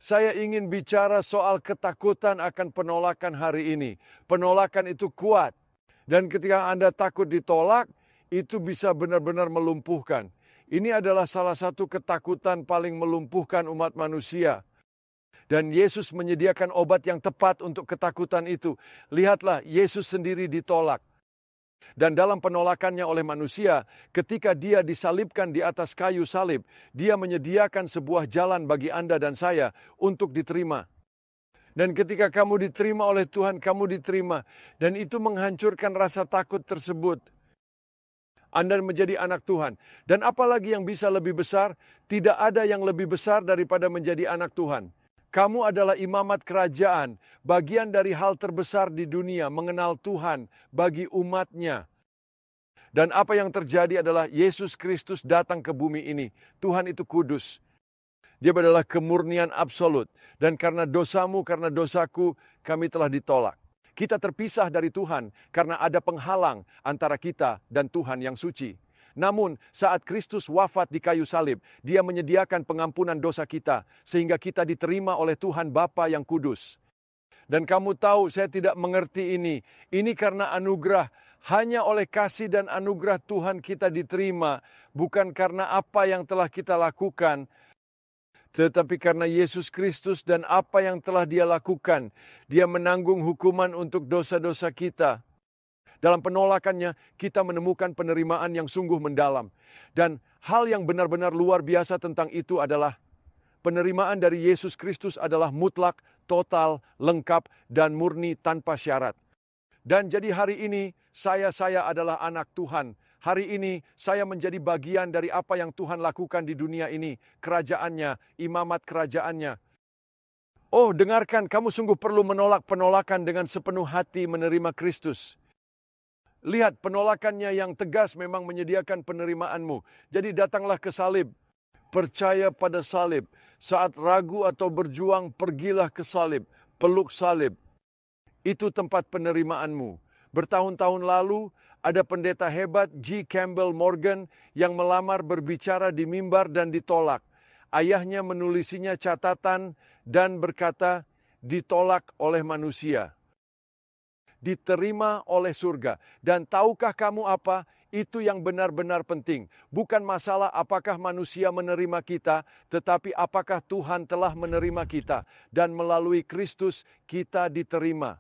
Saya ingin bicara soal ketakutan akan penolakan hari ini. Penolakan itu kuat. Dan ketika Anda takut ditolak, itu bisa benar-benar melumpuhkan. Ini adalah salah satu ketakutan paling melumpuhkan umat manusia. Dan Yesus menyediakan obat yang tepat untuk ketakutan itu. Lihatlah, Yesus sendiri ditolak. Dan dalam penolakannya oleh manusia, ketika dia disalibkan di atas kayu salib, dia menyediakan sebuah jalan bagi Anda dan saya untuk diterima. Dan ketika kamu diterima oleh Tuhan, kamu diterima. Dan itu menghancurkan rasa takut tersebut. Anda menjadi anak Tuhan. Dan apalagi yang bisa lebih besar? Tidak ada yang lebih besar daripada menjadi anak Tuhan. Kamu adalah imamat kerajaan, bagian dari hal terbesar di dunia, mengenal Tuhan bagi umatnya. Dan apa yang terjadi adalah Yesus Kristus datang ke bumi ini. Tuhan itu kudus. Dia adalah kemurnian absolut. Dan karena dosamu, karena dosaku, kami telah ditolak. Kita terpisah dari Tuhan karena ada penghalang antara kita dan Tuhan yang suci. Namun saat Kristus wafat di kayu salib, dia menyediakan pengampunan dosa kita, sehingga kita diterima oleh Tuhan Bapa yang kudus. Dan kamu tahu saya tidak mengerti ini. Ini karena anugerah, hanya oleh kasih dan anugerah Tuhan kita diterima, bukan karena apa yang telah kita lakukan, tetapi karena Yesus Kristus dan apa yang telah dia lakukan. Dia menanggung hukuman untuk dosa-dosa kita. Dalam penolakannya, kita menemukan penerimaan yang sungguh mendalam. Dan hal yang benar-benar luar biasa tentang itu adalah penerimaan dari Yesus Kristus adalah mutlak, total, lengkap, dan murni tanpa syarat. Dan jadi hari ini, saya adalah anak Tuhan. Hari ini, saya menjadi bagian dari apa yang Tuhan lakukan di dunia ini. Kerajaannya, imamat kerajaannya. Oh, dengarkan, kamu sungguh perlu menolak penolakan dengan sepenuh hati menerima Kristus. Lihat, penolakannya yang tegas memang menyediakan penerimaanmu. Jadi datanglah ke salib. Percaya pada salib. Saat ragu atau berjuang, pergilah ke salib. Peluk salib. Itu tempat penerimaanmu. Bertahun-tahun lalu, ada pendeta hebat G. Campbell Morgan yang melamar berbicara di mimbar dan ditolak. Ayahnya menulisinya catatan dan berkata, ditolak oleh manusia. Diterima oleh surga. Dan tahukah kamu apa? Itu yang benar-benar penting. Bukan masalah apakah manusia menerima kita, tetapi apakah Tuhan telah menerima kita. Dan melalui Kristus kita diterima.